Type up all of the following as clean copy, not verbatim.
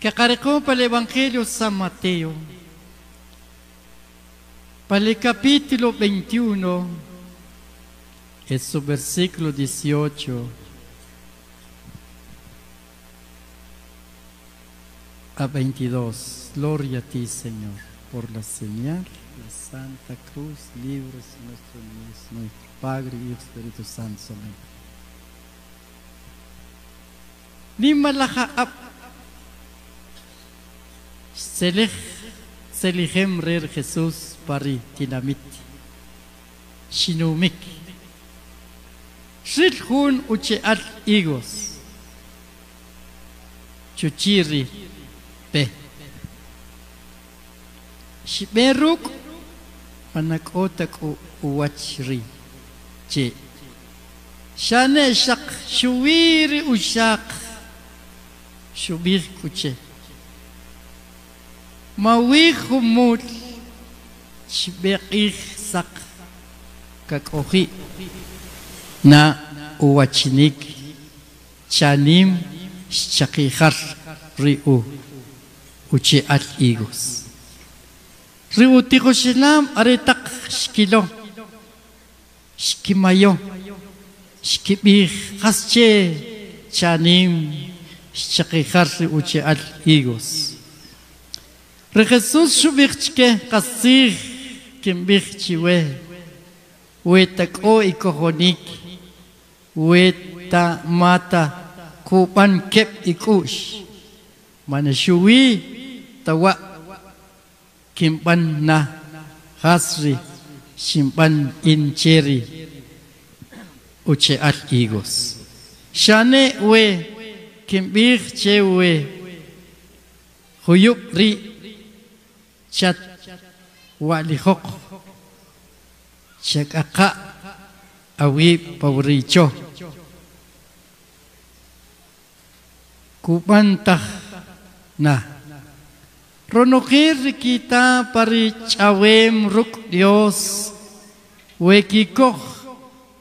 que cargó para el Evangelio San Mateo, para el capítulo 21, es su versículo 18 a 22. Gloria a ti, Señor, por la señal, la Santa Cruz, libres nuestro Padre y Espíritu Santo. Amén. Nimalaha Selichem rer Jesús pari tinamit Shinumik Shilhun uche al higos Chuchiri pe Shiberuk Manakotak uwachri Che Shane shak shuwiri ushak Shubir kuche Mawih humut Shibekih sak Kakohi Na uwachinik Chanim Shakihar Riu Uche al igos Riu tigo shinam Aretak shkilo Shkimayo Shkibih Hasche Chanim Shakihar Uche al igos Re Jesús shubirchke kasir kimbirchiwe Wetak o ikohonik Weta mata kupan kep ikush Manashuwi tawa Kimpan na hasri Simpan incheri Uche al igos Shane we kimbirche we Huyuk ri Chat walihok Chakaka awi pawricho Kupantah na Ronokir kita parichawem ruk Dios Wekikoh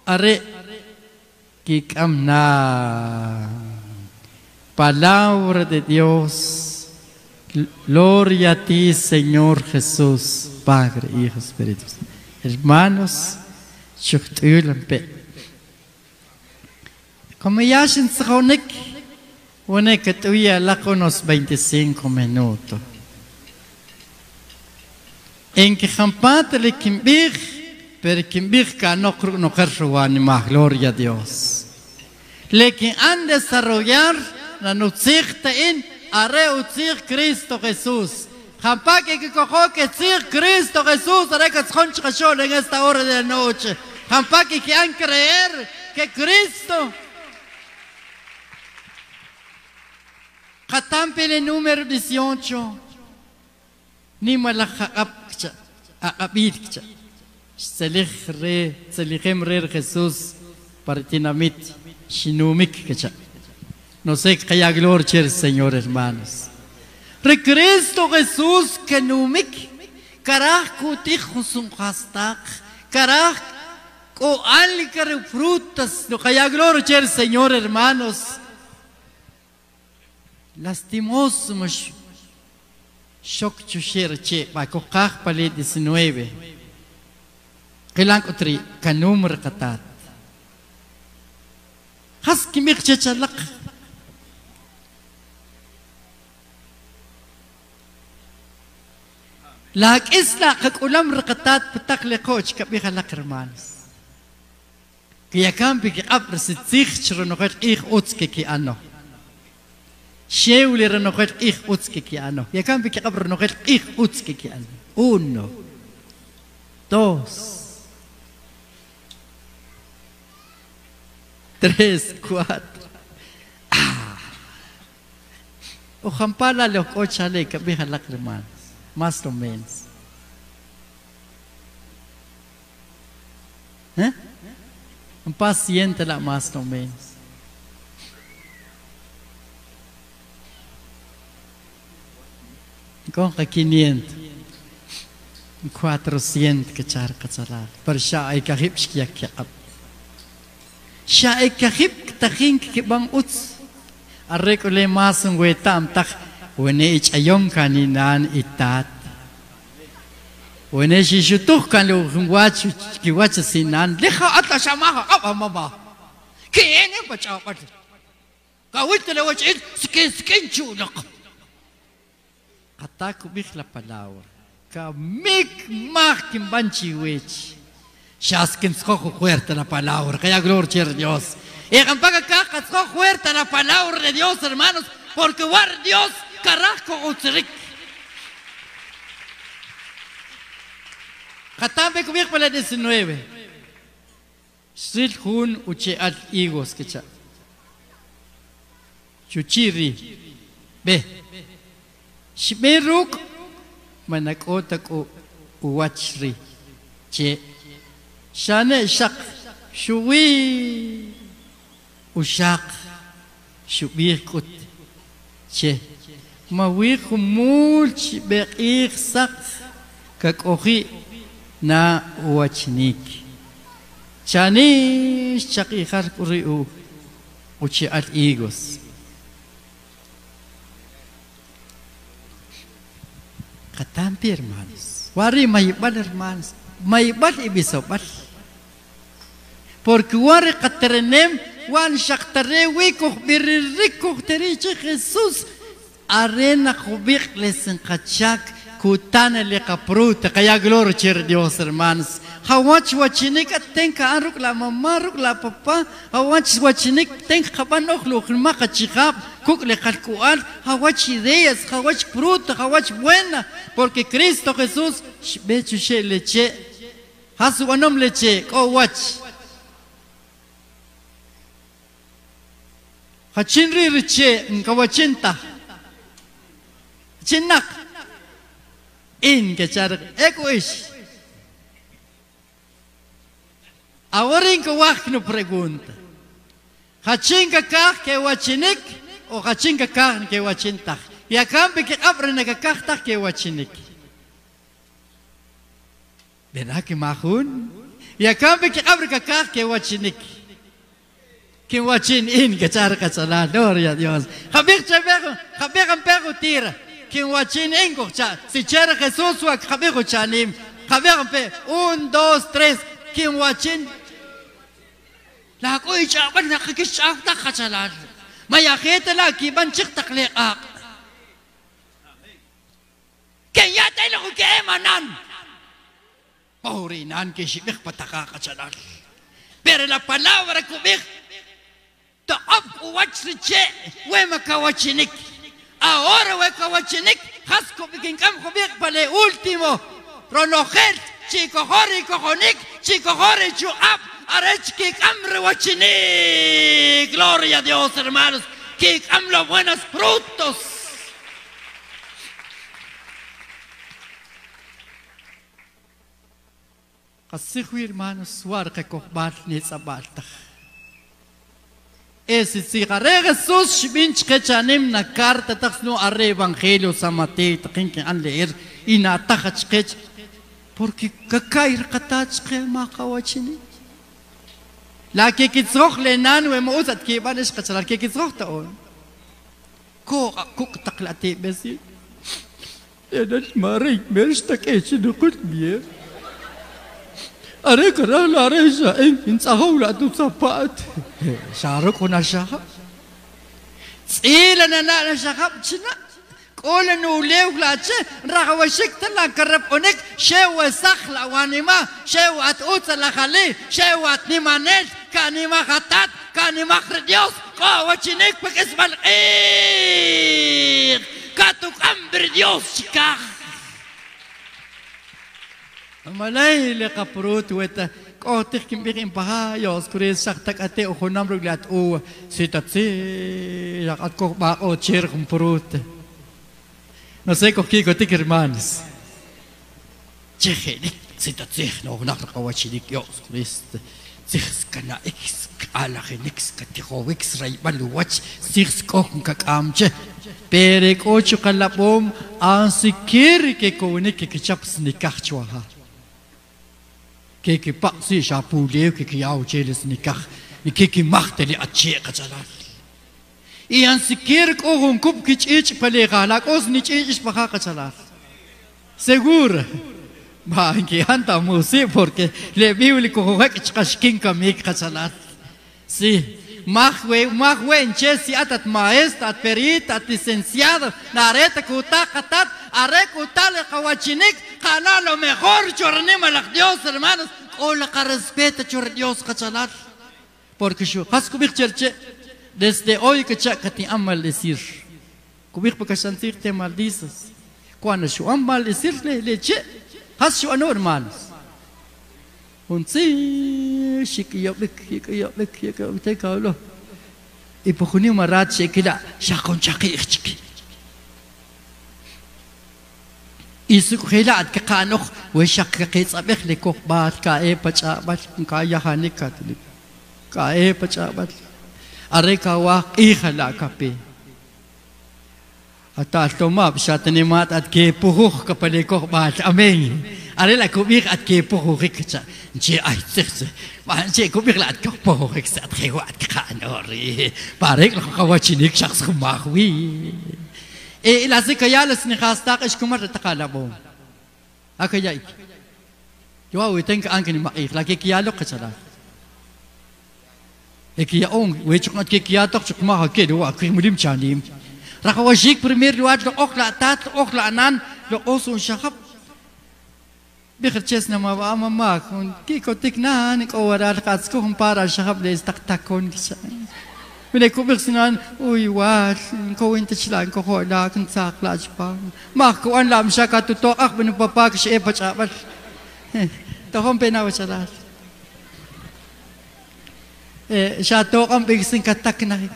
are kikam na Palabra de Dios Gloria a ti, Señor Jesús, Padre, Hijo, Espíritu Santo. Hermanos, como ya se enseñó, una que tuya la con unos 25 minutos. En que jampate le kimbir, pero kimbir ka no kershwani más, gloria a Dios. Le que han desarrollar la nucirta en Are utzir Cristo Jesús. Jampaque que cojo que tzir Cristo Jesús. Are que schonchashol en esta hora de la noche. Jampaque que han creer que Cristo. Katampele número 18. Ni malacha abircha. Selichem re Jesús. Partinamit. Shinumik kecha. No sé qué haya gloria al Señor, hermanos. Re Cristo Jesús que numik, caraj kutijos un hashtag, caraj o alcar frutas, no haya gloria al Señor, hermanos. Lastimoso, mas shock chushir che, va cocar pale 19. Kelang utri kanum rekatat. Has kimik chechalak. Lag isla kag ulam rakatat patak le coach kabiha lakrmanos. Kaya kampi ki apres sich chronochet ich utske ki ano. Sheuli renochet ich utske ki ano. Kaya kampi ki aprenochet ich utske ki ano. 1, 2, 3, 4. O jampala lo coach ale kabiha lakrmanos. Más o menos. Un paciente la más o menos. Con 500. 400 que char kacharar. Pero ya hay que hip shkiak ab. Ya hay que hip tahin que bang uts. Arrecole más un wetam tak Wene ich ayong kaninan itat. Wene shishutuh kan lo kiwach sinan. Likha atla shamaha abamaba. Kene bachapat. Kawit na wach it skin chulak. Kata kubik la palawra. Kamik mak kimbanchi wech. Shaskin skojo fuerte la palabra. Que haya gloria a Dios. Y campaga caja skojo fuerte la palabra de Dios, hermanos. Porque war Dios carajo utrik. Katambe kubik para 19. Sil hun uche al igos que cha. Chuchiri. Be. Shmeruk manakotak uwachri. Che. Shane shak. Shuwi. Ushak. Shubirkut. Che. Mawik mulch be'ir sak. Kakohi na uwachnik. Chani shakikar kuriu. Uche al igos. Katampi hermanos. Wari maibal hermanos. Maibal ibisobal. Porque wari katerenem wan shaktarewi kuh birirrik kuh teriche Jesús arena kubik lesen kachak kutana le kapruta kaya gloria a Dios hermanos. Hawach wachinik tenka aruk la mamá aruk la papá hawach wachinik tenka kabanok lo khma kachikab kuk le kalkual hawach ideas hawach fruta hawach buena porque Cristo Jesús bechuche leche hasu wanom leche ko wach hachinri riche nkawachinta chinak in kachar ekoish. Ahora en que no pregunta, ¿hachinga kah que wachinik o hachinga kah que wachinta? Y acá me que abren a kah que wachinik. ¿Verdad que mahun? Y acá me que abren a kah que wachinik. Que wachin in que char kachala, gloria a Dios. Javier Chavero, Javier Ampero tira. Que wachin in gocha. Si chera Jesús o Javier chanim. Javier Ampero, 1, 2, 3. Que wachin. La koy chaban nakikishak ta khachalan maya kheta la ki ban chik takliqa que ya te lo que emanan pourinan que shibik pataka khachalan pero la palabra kubik to up wachriche we makawachinik ahora we kawachinik hasko bikin kam kubik pale último ronojet chico hori kohonik chico hori chu up Arech que camre wachini, gloria a Dios hermanos, que camlo buenos frutos. Kasihu hermanos, suarca kohbat ni sabalta. Ese sigare Jesús shbinch kechanim na carta taxno arre evangelio sa Mateo takin que an leer y na tajach kech porque kakair katach ke makawachini. La que kitzroch lenan we mousat ki banish qachal ke kitzroch taon ko taklati besi edash mari mershtak echi duqut biye are kara la reja in tsahawla tu sapat sharukuna shaha tsila na shahab china قول نوليو لاتش راح وشكت لا كربونك شو سخلا وانما شو اتوت لا خلي شو اتنمانش كانما خطات كانما خرديوس قوتشنيك باسم الخير كاتوك امبر ديوس شكاخ ملاي لقبروت وتا قوتك كم بيغين بها يوس كريس شختك اتي اخونام رجلات او سيتاتسي يقاتكو باقو تشيركم بروت. No sé con qué gotik hermanos. Chehenik, sitatzich no nakakawachinik Dios Christ. Sich kana ex alagenix katigowix raibaluwach sich kokon kakamche. Perek ocho kalapom ansikir ke konik ke chaps nikachwaha. Ke pa si shapuleu ke yau cheles nikach. Ke machteli atche kachalat. y an siquiera un cup que ich pelega la cos ni ich baja cachalar seguro va que anda musí porque le bíblico que chaskin kamik cachalar sí Mahwe en Chesi atat maestra, at perita, at licenciado, nareta kuta katat, are kuta le kawachinik, kana lo mejor chornima la Dios, hermanos, o la que respeta chor Dios kachalat. Porque yo, has kubik cherche, desde hoy que chakati am maldecir. Kubik porque sentir te maldices. Cuando yo am maldecir le che, has yo no hermanos. Und sie shikiyabik te kaulo ipokhuni marat shekila shakon chaqi isu khila at kanokh we shaqi tsabekh lekok bat ka e pachabat ka yahanikat ka e pachabat are ka wa ikhala kape ata toma shatni mat at ke puhukh ka palekok bat amen are la kubik at ke puhukh ka je ay tse ma je kubik la at ke puhukh sa khewat kanori parek la kawachinik shakhs khmawi e la zikaya sni khastaq ish kumar taqalabo akayai yo we think ankeni ma ik la ke kiyalo qachala e kiyaong we chukmat ke kiyatok chukma ke do akrimulim chanim rakawashik premier luat lo okla tat okla anan lo osun shahab بخرجنا ما معك كيكو تكنا نكورا القاسكو para shahab le taktakon من يكون بخسنان وي وات كو انت شلان كو خولا كن ساق لاج با ما كو ان لا مشاكات تو اخ بن بابا كش اي بچا تهم بينا وشلا شاتو ام بيسن كتكنا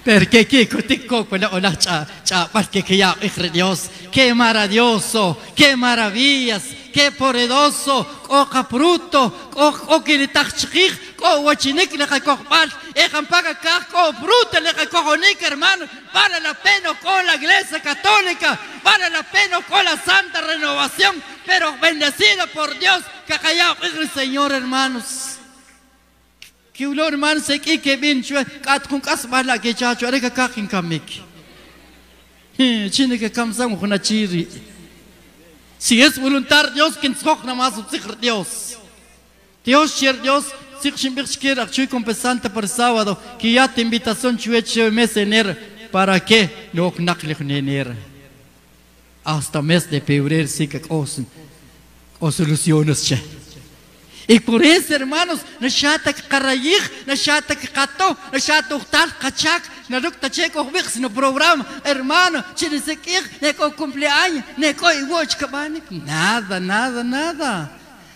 Perché che cotico quella ola cha porque que ya Dios qué maravilloso qué maravillas qué poderoso o capruto o que le tachchik o wachinik le kokbal e campaga o bruto le kohonik hermano vale la pena con la iglesia católica vale la pena con la santa renovación pero bendecido por Dios que haya el Señor hermanos que uno hermano se que bien chue kat kun kas bala que chacho are ka kakin kamik chine que kamsam khuna chiri si es voluntad Dios quien skok namaz utzikr Dios Dios sich shimbirchker achui compensante por sábado que ya te invitación chue mes enero para que no naklich enero hasta mes de febrero sí que o soluciones che y por eso, hermanos, nashata karayik, nashata kato, nashata uktal kachak, narukta checo vix no programa, hermano, chirisekik, neko cumpleaños, neko iwoch kabanik, nada.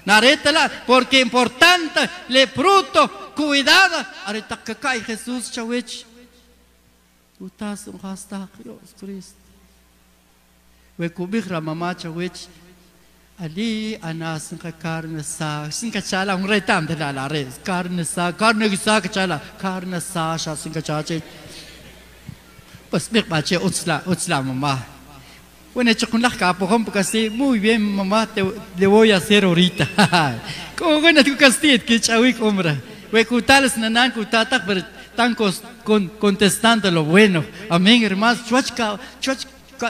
Naretala, porque importante, le fruto, cuidado, areta kakai Jesús chawich. Tú estás un hasta Dios Cristo. We kubikra mamá chawich. Ali anas ng karne sa singkachala ang retam de la res karne sa kachala karne sa siya singkachache pas bik bache utsla mamá bueno chukun la kapo hom kasi muy bien mamá le voy a hacer ahorita como bueno tu castit que chawi compra we kutales nanan kutatak pero tan contestando lo bueno amén hermanos chuachka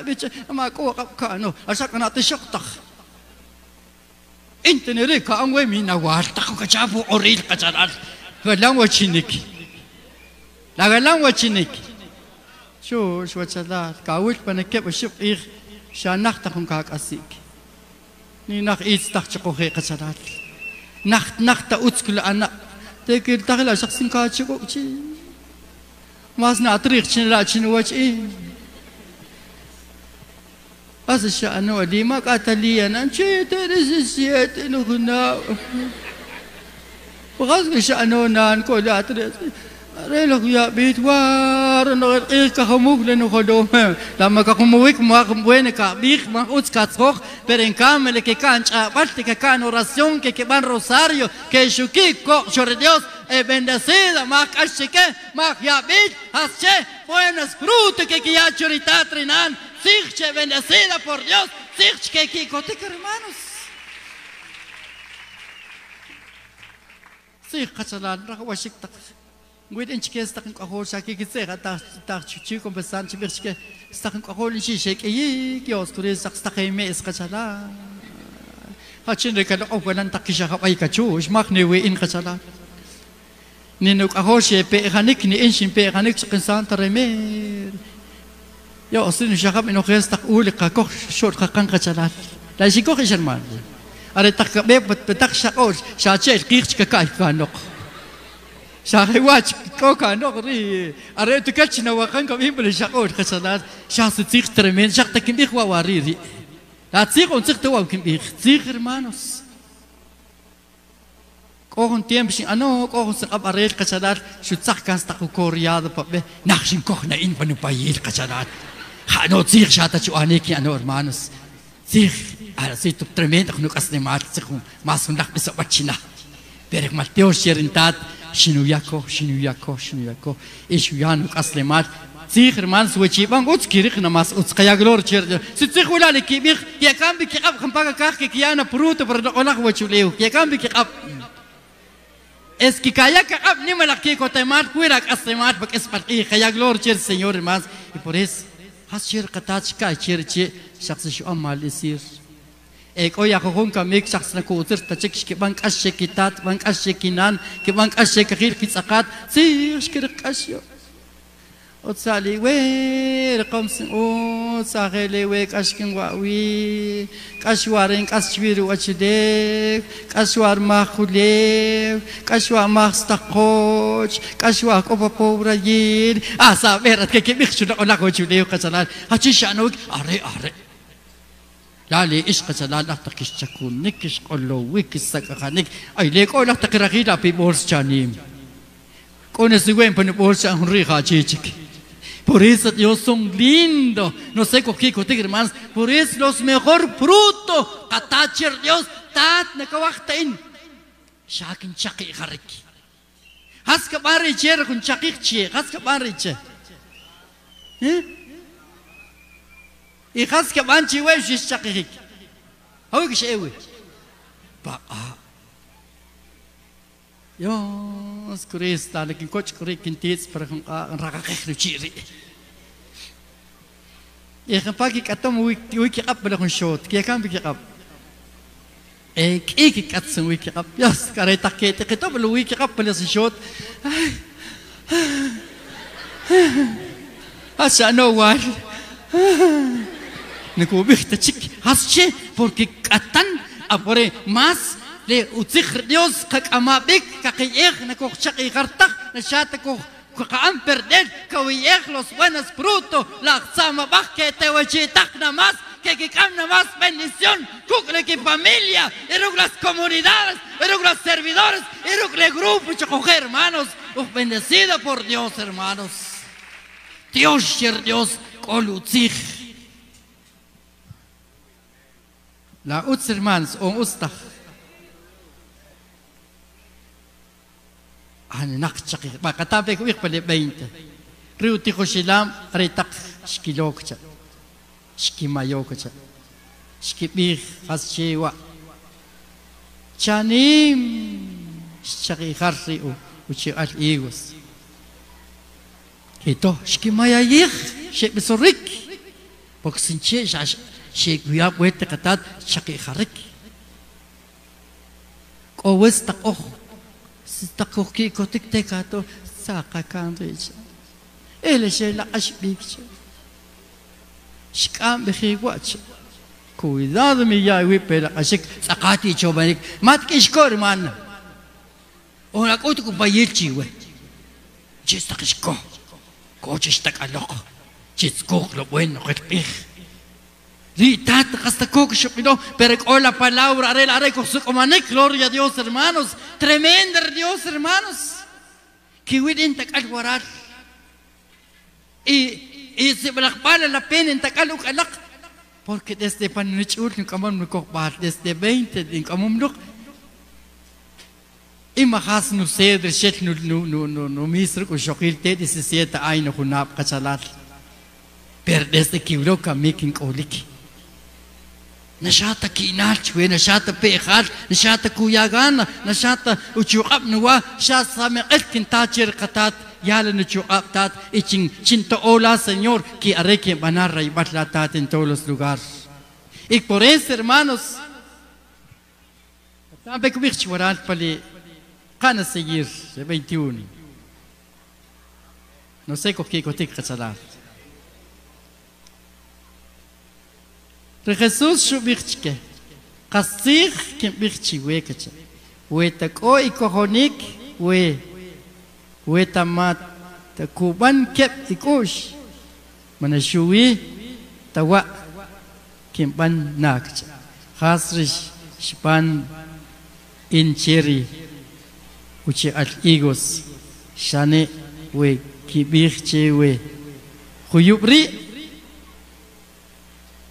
biche ama ko ka no asa kana te shoktak Internet ka ang way minawalta ko kachapo oril kacharal. Galang wachinik. Lagalang wachinik. Sho wachala kawit panakep ship ir shanakta kung kakasik. Ni nak istak chako he kacharal. Nakta utskula anak. Tekil takila shaksin ka chako chi. Mas na atrik chinla chinwach Asya ano di makatalian ang chete resisiete no na. Bakas siya ano nan ko dati. Relo ya bitwar no kahamug le no kodo. Lama ka kumuwik mo buene ka bik makuts katsok pero en camele que cancha parte que can oración que van rosario que shukiko sobre Dios bendecida mak ashike mak ya bit hasche buenas frutos que ya chorita trinan Sirche bendecida por Dios, sirche que coteca hermanos. Sirche cachalan, rakawashik tak, Wait in chike sta kan kahol sa kikitse ta chuchi ko besan chibir chike sta kan kahol chi shek yi kios kure sta kay me is kachala hachin re kan o kan ta kisha ka ay kachu ismak ne we in kachala ninuk kahol she pe khanik ni in shin pe khanik kan san taremer yo osin shakab ino khesta ul ka ko short ka kan kachala la shi ko khishan are tak be betak shakol shachel qich ka kai kanok شاخي واج كوكا نغري أريد تكلشنا وقن كم يبل شقول خسارات شاخ تيخ ترمين شاخ تكين بيخ وواريري لا تيخ ونتيخ توا كم بيخ تيخ hermanos كوهن تيم بشين أنا كوهن سقاب أريد خسارات شو تصح كان استقو كوريا ذا ببه نخشين كوهنا إن بنو بايل خسارات خانو تيخ شاتا شو أنيكي أنا hermanos تيخ على سيتو ترمين تخنو كسني ما تيخو ما سندخ بسبتشنا بيرك ما تيوش شيرنتات شنو ياكو إيش ويانو أسلمات تيخ hermanos وشيبان أوت كيرخ نماس أوت كياغلور تشير ستيخ ولا لكي بيخ يا كم بكي أب خم باكا كاخ كي أنا بروت برد أولخ وشوليو يا كم بكي أب إس كي كايا كأب نملك كي كوتيمات كويرك أسلمات بك إس برقي كياغلور تشير سينيور hermanos يبوريس هاس شير قطات كاي شير شيء شخص شو أمال يصير एक ओ याकों का मेक शख्स ने को उतर तचक के बंक अश्य की तात बंक अश्य की नान के बंक अश्य के खीर की सकात सीश के रकाशियो وتصالي وين رقم او صاغلي ويك اشكن واوي كاشوارين كاشوير واتشديك كاشوار ماخوليك كاشوا ماستقوش كاشوا كوبا بورايين صابرت كي بيخشوا لك وتشديك كسلال هاتشي شانوك اري لا لي إيش قصلا لا تكش تكون نكش قلو ويكش سكخانك أي ليك أولا تكرهيدا في بورس جانيم كون سوين بن بورس هنري خاجيك por eso Dios son lindos no sé con qué contigo hermanos por eso los mejor fruto katacher Dios tat nakawaktain shakin chaki khariki has ka bari cher kun chaki chi has ka bari che يخاص كمان شيء ويش يشتكيك هو كش أوي بقى يا سكريس تالك كوتش كريك كنتيس بركم رقاقك نشيري يخن باقي كتم ويكي قب لكم شوت كي كان بيكي قب إيك كتسم ويكي قب ياس كاري تكيت كتب لو ويكي قب بلس شوت هسا نوال نكوبيخ تشيك هاسشي porque كاتن أبوري ماس لي وتخر ديوس كك أما بيك كقيخ نكوخ شقي غرتخ نشاتكوخ كقام بردل كويخ los buenos frutos la sama bach que te wachitak namas que cam namas bendición kukle que familia erug las comunidades erug los servidores erug le grupo chocoger hermanos bendecido por Dios hermanos Dios kolutzich La Utz hermanos o Ustach. أنا نقشق ما كتابك ويقبل بينت. ريو تيخو شلام ريتق شكيلوكتا شكي مايوكتا شكي بيخ خاصشيوا شانيم شكي خرسيو وشي الإيغوس. كيتو شكي مايايخ شيء بسرك بوكسنشي شاش شيء وياب ويت كتاد شقي خرك قوس تقوخ ستقوخ كي كوتك تكاتو ساقا كان ريش إلا شيء لا أشبيك شكام بخيواتش cuidado mi ya wipela asik sakati chobanik mat kishkor man ona ko tu bayilchi we chista kishko ko chista kalok chitsko lo bueno repich Ritat hasta coco pero hoy la palabra haré con su comanek gloria a Dios hermanos tremendo Dios hermanos que huyen takal warat y se vale la pena en takal ukalak porque desde panichul ni kamam no kokbar desde 20 ni kamam no imahas no cedre shet no misro ko shokil te 17 año hunap kasalat pero desde que ulo kamiking oliki نشاطة كينات شوي نشاطة بيخات نشاطة كوياغانا نشاطة وشوقب نوا شاط سامي قلت كنتاجر قطات ya le nucho aptat y chinto hola Señor que haré que banarra y batlatat en todos los lugares. Y por eso hermanos, también que mich waral pali cana seguir 21. No sé con qué cotic casalar. Jesús shubichke qasig que bichi wekacha. Weta ko ikohonik we tamat ta kuban kep ikush manashui tawa kimban nakcha khasrish shpan incheri uchi al igos shane we kibirche we khuyubri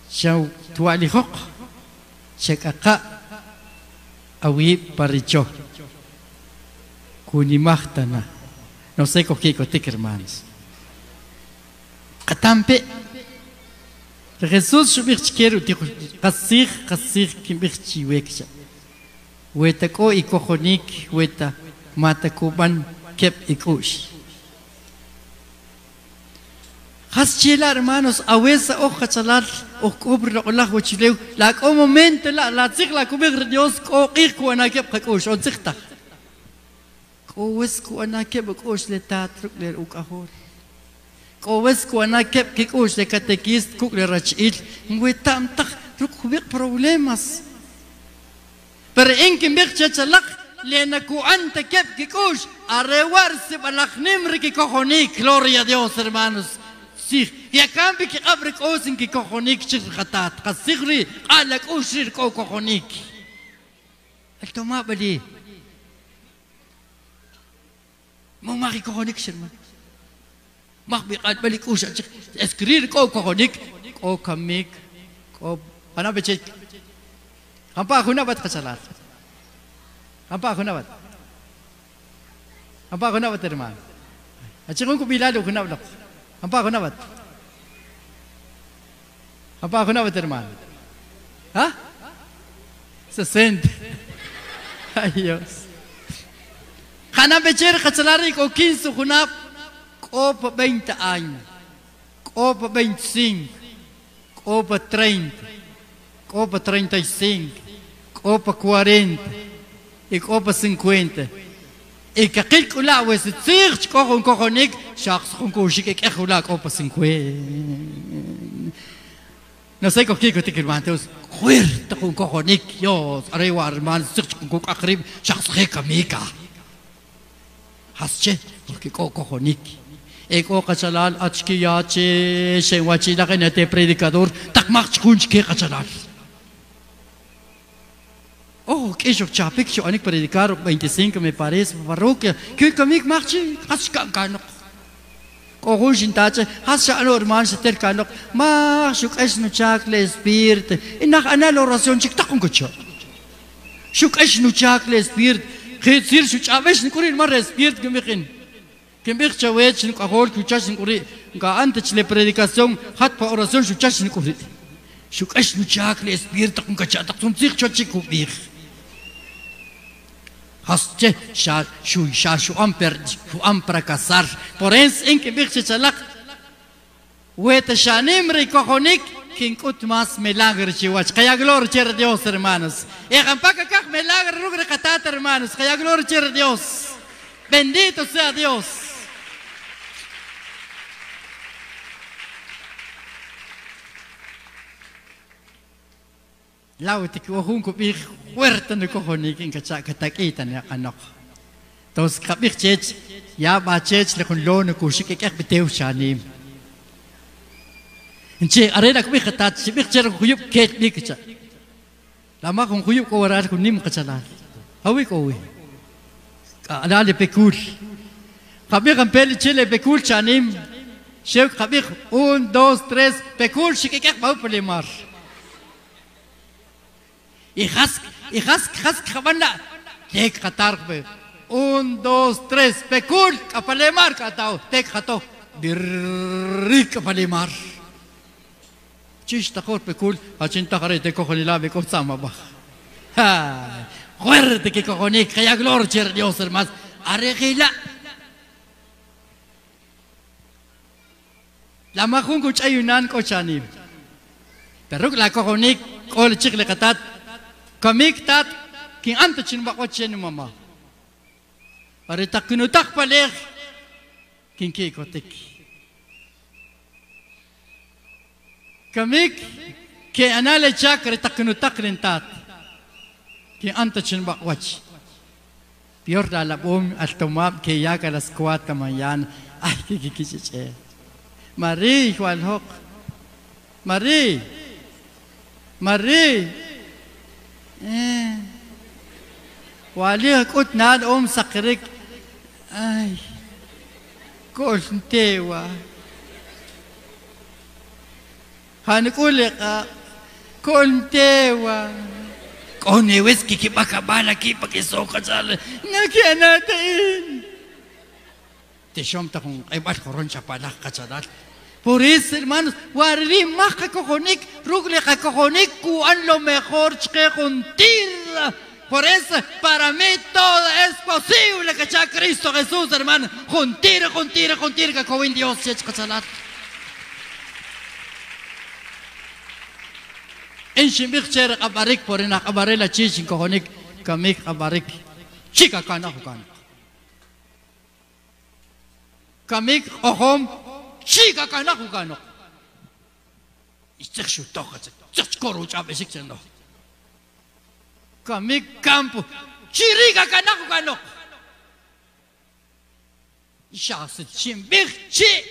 shaw tuali hok shekaka awi paricho kunimahtana no sé con qué cotic hermanos katampe Jesús subirch quiero dijo qasig kimbirchi wekcha weta ko ikohonik weta mata kuban kep ikush Haschila hermanos awesa ojachalar o cobra Allah wachileu la un momento la zigla kubir Dios ko qirku ana kep qakush on zigta ko wesku ana kep qakush le tatruk le ukahor ko wesku ana kep qakush le katekist kuk le rachil ngwetam tak ruk kubir problemas pero en que mir chachalak lenaku anta kep qakush arewarse balakhnimri ki kohonik gloria a Dios hermanos يا كان بك قبرك اوسن كي كوخونيك شر خطات قصغري قال لك اوشر كوخونيك قلت ما بدي مو ما كوخونيك شرما ما بيقال بالك اوش اسكرير كوخونيك كو كميك كو انا بجي همبا هنا بات خسالات همبا هنا بات ترمان اشيكم بيلادو هنا بلق Apa aku nabat? Apa aku nabat hermano? Hah? 60. Ay Dios. Kana becher kachalari ko 15 kunap ko pa 20 años. Ko pa 25. Ko pa 30. Ko pa 35. Ko pa 40. E ko pa 50. E kakil kula wes tsirch ko konik shakhs koshik ek khula ko pasinkwe no sé con qué cotik hermanos fuerte con konik yo arewa hermano tsirch ko akrib shakhs kamika hasche porque ko konik e ko kachalal achki yache shewachi la kenete predicador takmak kunch ke kachalal Oh, que yo chapik yo anik predicar 25 me parece parroquia que comigo marchi has cano Ko jintache has ya no hermano se ter cano ma shuk es no chakle spirit inak anal oración chik takun kocho shuk es no chakle spirit khitsir shu chavesh nikurin mar spirit gemikin kembik chawech nik ahol kuchas nikuri ga antes le predicación hat pa oración shu chas nikuri shuk es no chakle spirit takun kocho takun sik chochik kubir Hasche shu amper casar por eso en que biche chalak weta shanim rikohonik kin kut mas milagro chiwach kaya gloria cher Dios hermanos e campaca kak milagro rugre katat hermanos kaya gloria cher Dios bendito sea Dios Lauti ko hunko bi fuerte no kohonik in katakita ne kanok tos kapik chech ya ba chech le kon lon ko shik ek beteu shanim inche arena ko bi khatat sibik cher ko yub ket bi kacha lama ko yub ko warar ko nim kachala hawi ko wi ala le pekul kapik am pel chele pekul shanim shek kapik 1 2 3 pekul shik ek ba polemar Hijas cabana, tek katarbe, 1 2 3, pekul kapalemar katao, tek kato, birrik kapalemar. Chish takor pekul, achin takare te kohonila be kohsama ba. Ha, fuerte que cojonik, kaya gloria Dios hermanos, arregla. La majun kuch ayunan kochani. Pero la cojonik ol chicle katat. Kamik tat kin anta chin ba kochen mama. Arita kinutak paleg kin ki kotik. Kamik ke anale chak arita kinutak rintat. Kin anta chin ba koch. Pior da la bom al tomab que ya que las 4 mañana. Ay, que Marie, Juan Hock. Marie. Wali akut nad sakrik. Ay. Kontewa. Hanukulika. Kontewa. Kone whisky kipakabala kipakisoka sala. Nakianatain. Tishom ta kung ay ba't koron siya pala katsadat. Por eso, hermanos, warri más kakokonik, rugle kakokonik, kuan lo mejor que contir. Por eso, para mí todo es posible que sea Cristo Jesús, hermano. Contir, kakowin Dios, katsadat. En shimbik cher kabarik por ina kabarela chishin kokonik, kamik kabarik. Chika kana hukan. Kamik ohom chica canajo cano. Y se chutoja, se corrucha, besik sendo. Kamik campo, chiriga canajo cano. Y ya se chimbig, chi,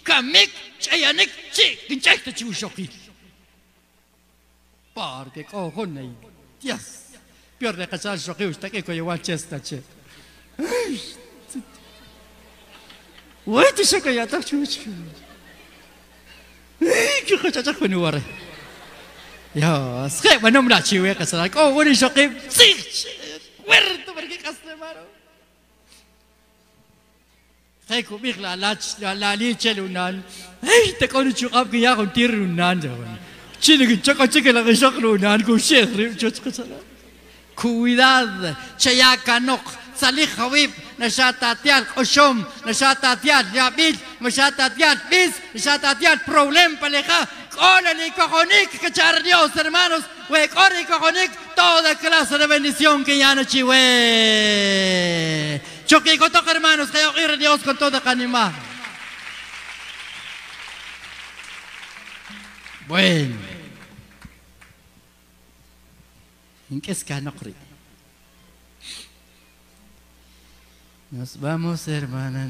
kamik, chayanik, quinchecta chushoki. Porque cojones, Dios. Peor de casar shoki, usted que coyó chesta, che. Wait, siya kaya tak chuchu. Kaya kaya kunuwari. Ya, skip manom na chiwe kasala. Oh, wala siya kay six. Where to pergi kastemaro? Kaya ko bigla lali chelunan. Hey, te kono chukap kaya kung tirunan jawan. Chinigin chaka lang siya klunan kung siya chuch kasala. Cuidado, chaya kanok. Salih Hawib, Nashatatian, Oshom, Nashatatian, Yabil, Nashatatian, Bis, Nashatatian, Problem Paleja, Hola ni cojonik, cachar Dios, hermanos, we corre cojonik, toda clase de bendición que ya no chive. Choque con todos hermanos, que oír Dios con toda canima. Bueno, ¿en qué es que no cree? Nos vamos, hermana, a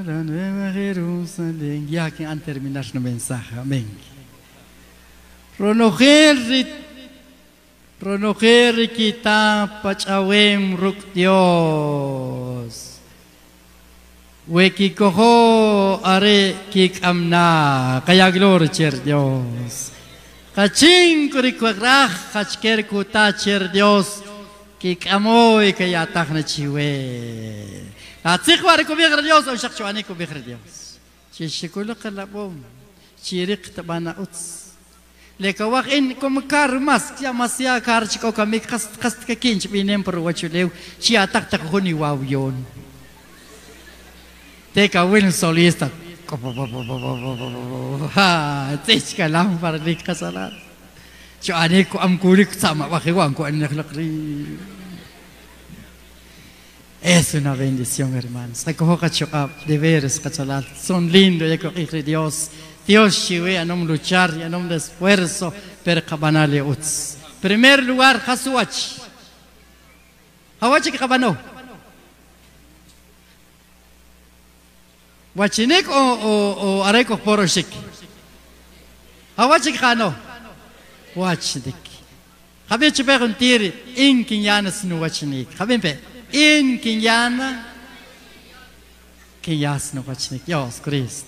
la nueva Jerusalén. Ya que han terminado el mensaje, amén. Ronojer kita pachawem ruk Dios. Weki koho are kik amna, kaya gloria cher Dios. Kaching kurikwagrach, kachker kuta cher Dios. Kik amoy kaya tak na chiwe. At sikwari ko bigre Dios o shakchuani ko bigre Dios. Chishikulo kalabom. Chirik tabana uts. Lekawak in kumkar mas kya masya kar chiko kami kast ka kinch binem por wachulew. Siya tak ko ni wow yon. Teka win solista. Ha, tich ka lang para di kasalat. Yo ane ko am kulik sama wakiwan ko anak lakri. Es una bendición, hermanos. Recojo deberes, cachalat. Son lindos, ya que Dios. Dios chive a no luchar y a no de esfuerzo, pero cabanale uts. Primer lugar, Hasuach. Hawachi que cabano. Wachinik o areco poroshik. Hawachi que cano. Wachinik. Había chupé con tiri, in kinyanas no wachinik. Había pe. In Kinyana, Kinyas no wachinik, Yos Christ.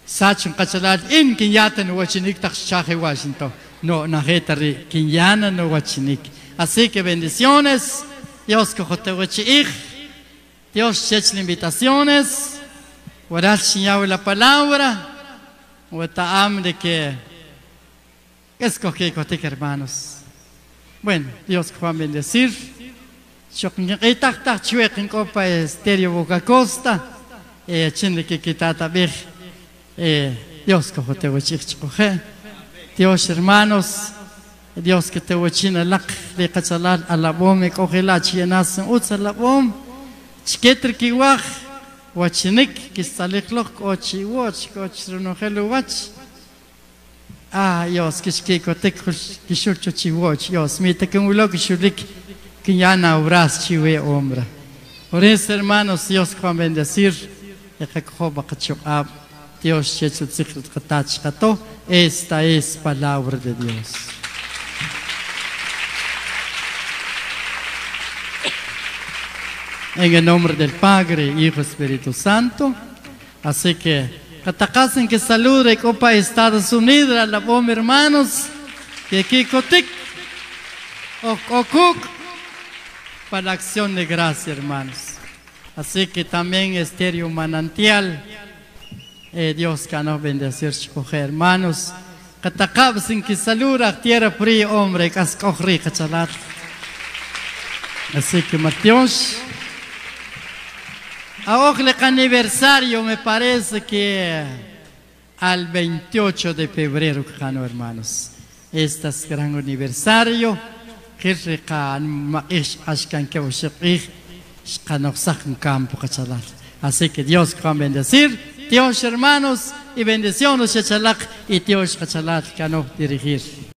Sachun kachalat in Kinyata no wachinik tak shaje Washington. No, najetari Kinyana no wachinik. Así que bendiciones. Dios cojote wachich. Dios chech invitaciones. Orar chiñao la palabra. Wataam de que escoge cotek hermanos. Bueno, Dios va a bendecir. Shokniqitaq chueqin copa Estéreo Boca Costa. Chinle que quitata bir. Dios cojo te coge. Dios hermanos. Dios que te wachina lak de cachalal a la bom coge la chienas utsa la bom. Chketr kiwach. Wachinik kisaliklok ochi watch coach runogelu watch. Dios kishkiko tek kishurcho chiwatch. Dios mita que un ulo kishurik. Que ya no habrás chive hombre. Por eso, hermanos, Dios va a bendecir. Dios esta es palabra de Dios. En el nombre del Padre, Hijo y Espíritu Santo. Así que, Catacasen que salude Copa Estados Unidos, a la bomba, hermanos. Que aquí cotic. Okuk. Para la acción de gracia, hermanos. Así que también Estéreo Manantial, Dios que nos bendecir, hermanos. Catacab sin que saluda tierra fría, hombre, cascojri, cachalar. Así que Mateos, ahora el aniversario me parece que al 28 de febrero, hermanos. Este es gran aniversario. Así que Dios va a bendecir, Dios hermanos y bendiciones y Dios que nos dirigir.